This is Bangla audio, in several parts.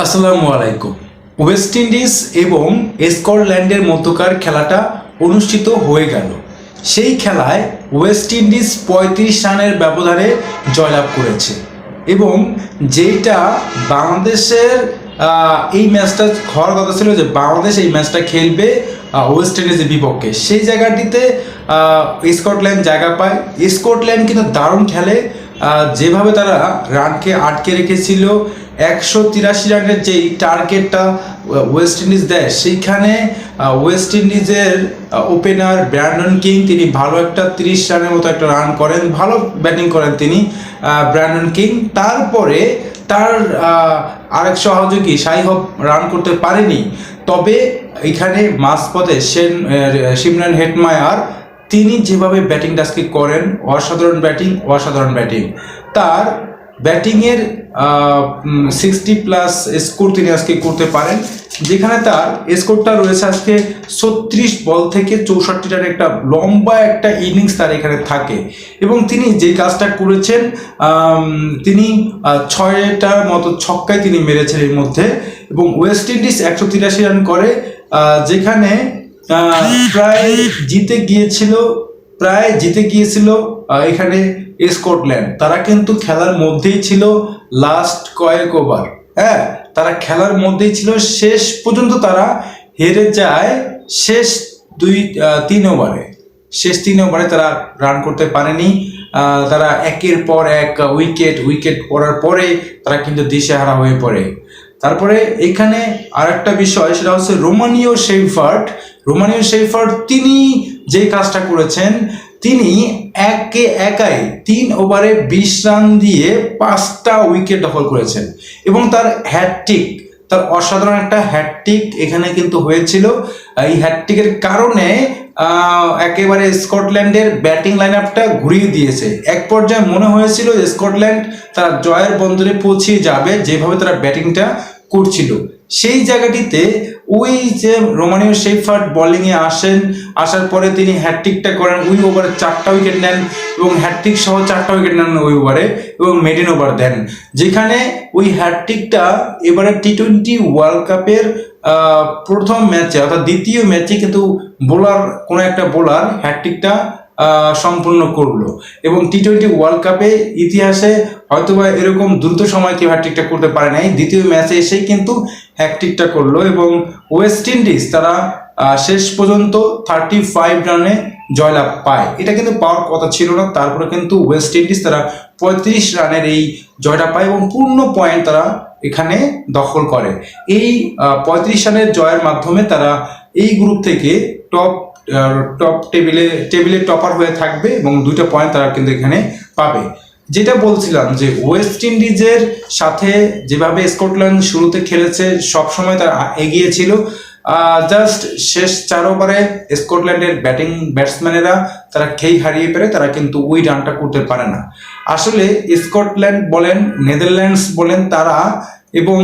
আসসালামু আলাইকুম। ওয়েস্ট ইন্ডিজ এবং স্কটল্যান্ডের মধ্যকার খেলাটা অনুষ্ঠিত হয়ে গেল। সেই খেলায় ওয়েস্ট ইন্ডিজ ৩৫ রানের ব্যবধানে জয়লাভ করেছে এবং যেটা বাংলাদেশের এই ম্যাচটা হওয়ার কথা ছিল যে বাংলাদেশ এই ম্যাচটা খেলবে ওয়েস্ট ইন্ডিজের বিপক্ষে। সেই জায়গাটিতে স্কটল্যান্ড জায়গা পায়। স্কটল্যান্ড কিন্তু দারুণ খেলে, যেভাবে তারা রানকে আটকে রেখেছিল। ১৮৩ রানের যেই টার্গেটটা ওয়েস্ট ইন্ডিজ দেয়, সেইখানে ওয়েস্ট ইন্ডিজের ওপেনার ব্র্যান্ডন কিং তিনি ভালো একটা ৩০ রানের মতো একটা রান করেন, ভালো ব্যাটিং করেন তিনি ব্র্যান্ডন কিং। তারপরে তার আরেক সহযোগী শাই হোপ রান করতে পারেনি। তবে এখানে মাঝপথে সিমরন হেটমায়ার তিনি যেভাবে ব্যাটিংটা আজকে করেন, অসাধারণ ব্যাটিং। তার ব্যাটিংয়ের 60+ স্কোর তিনি আজকে করতে পারেন, যেখানে তার স্কোরটা রয়েছে আজকে 36 বল থেকে 64 রানের একটা লম্বা একটা ইনিংস তার এখানে থাকে। এবং তিনি যে কাজটা করেছেন, তিনি 6টার মতো ছক্কায় তিনি মেরেছেন এর মধ্যে। এবং ওয়েস্ট ইন্ডিজ 183 রান করে, যেখানে প্রায় জিতে গিয়েছিল এখানে স্কটল্যান্ড। তারা কিন্তু খেলার মধ্যেই ছিল লাস্ট কয়েক ওভার, তারা খেলার মধ্যেই ছিল, শেষ পর্যন্ত তারা হেরে যায় শেষ 3 ওভারে তারা রান করতে পারেনি। তারা একের পর এক উইকেট পড়ার পরে তারা কিন্তু দিশেহারা হয়ে পড়ে। তারপরে এখানে আরেকটা বিষয়, সেটা হচ্ছে রোমানিও শেফার্ড তিনি যে কাজটা করেছেন, তিনি একাই 3 ওভারে 20 রান দিয়ে 5টা উইকেট দখল করেছেন। এবং তার তার অসাধারণ একটা হ্যাটট্রিক এখানে কিন্তু হয়েছিল। এই হ্যাটট্রিকের কারণে একেবারে স্কটল্যান্ডের ব্যাটিং লাইন আপটা ঘুরিয়ে দিয়েছে। এক পর্যায়ে মনে হয়েছিল স্কটল্যান্ড তারা জয়ের বন্দরে পৌঁছে যাবে, যেভাবে তারা ব্যাটিংটা করছিল। সেই জায়গাটিতে ওই যে রোমানিও শেফার্ড বোলিংয়ে আসার পরে তিনি হ্যাটট্রিকটা করেন। ওই ওভারে 4টা উইকেট নেন এবং হ্যাটট্রিক সহ 4টা উইকেট নেন ওই ওভারে, এবং মেডেন ওভার দেন। যেখানে ওই হ্যাটট্রিকটা এবারে টি-20 ওয়ার্ল্ড কাপের প্রথম ম্যাচে, অর্থাৎ দ্বিতীয় ম্যাচে কিন্তু কোনো একটা বোলার হ্যাটট্রিকটা সম্পূর্ণ করলো। এবং টি-20 ওয়ার্ল্ড কাপে ইতিহাসে হয়তোবা এরকম দ্রুত সময় কেউ হ্যাটট্রিকটা করতে পারে নাই, দ্বিতীয় ম্যাচে এসেই কিন্তু হ্যাটট্রিকটা করলো। এবং ওয়েস্ট ইন্ডিজ তারা শেষ পর্যন্ত 35 রানে জয়লাভ পায়। এটা কিন্তু পাওয়ার কথা ছিল না, তারপরে কিন্তু ওয়েস্ট ইন্ডিজ তারা 35 রানের এই জয়টা পায় এবং পূর্ণ পয়েন্ট তারা এখানে দখল করে। এই 35 রানের জয়ের মাধ্যমে তারা এই গ্রুপ থেকে টপ টেবিলে টপার হয়ে থাকবে এবং 2টা পয়েন্ট তারা কিন্তু এখানে পাবে। যেটা বলছিলাম যে ওয়েস্ট ইন্ডিজের সাথে যেভাবে স্কটল্যান্ড শুরুতে খেলেছে, সবসময় তারা এগিয়ে ছিল। জাস্ট শেষ 4 ওভারে স্কটল্যান্ডের ব্যাটসম্যানেরা তারা খেই হারিয়ে পেরে তারা কিন্তু ওই রানটা করতে পারে না। আসলে স্কটল্যান্ড বলেন, নেদারল্যান্ডস বলেন, তারা এবং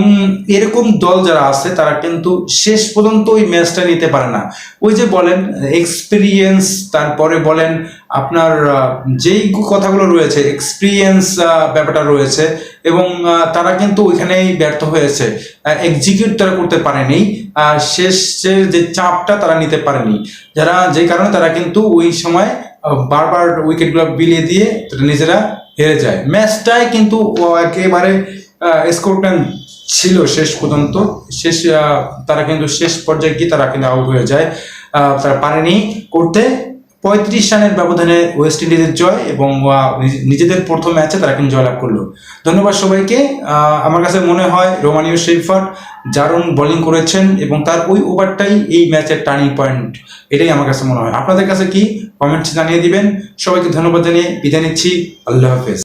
এরকম দল যারা আছে তারা কিন্তু শেষ পর্যন্ত ওই ম্যাচটা নিতে পারে না। ওই যে বলেন এক্সপিরিয়েন্স, তারপরে বলেন আপনার যেই কথাগুলো রয়েছে, এক্সপিরিয়েন্স ব্যাপারটা রয়েছে, এবং তারা কিন্তু ওইখানেই ব্যর্থ হয়েছে। এক্সিকিউট তারা করতে পারেনি, শেষের যে চাপটা তারা নিতে পারেনি, যে কারণে তারা কিন্তু ওই সময় বারবার উইকেটগুলো বিলিয়ে দিয়ে নিজেরা হেরে যায়। ম্যাচটাই কিন্তু একেবারে স্কটল্যান্ড ছিল শেষ পর্যন্ত, তারা কিন্তু শেষ পর্যায়ে গিয়ে তারা কিন্তু আউট হয়ে যায়। তারা পারেনি করতে। 35 রানের ব্যবধানে ওয়েস্ট ইন্ডিজের জয় এবং নিজেদের প্রথম ম্যাচে তারা কিন্তু জয়লাভ করলো। ধন্যবাদ সবাইকে। আমার কাছে মনে হয় রোমানিও শেফার্ড দারুণ বোলিং করেছেন এবং তার ওই ওভারটাই এই ম্যাচের টার্নিং পয়েন্ট, এটাই আমার কাছে মনে হয়। আপনাদের কাছে কি, কমেন্টস জানিয়ে দিবেন। সবাইকে ধন্যবাদ জানিয়ে বিদায় নিচ্ছি। আল্লাহ হাফেজ।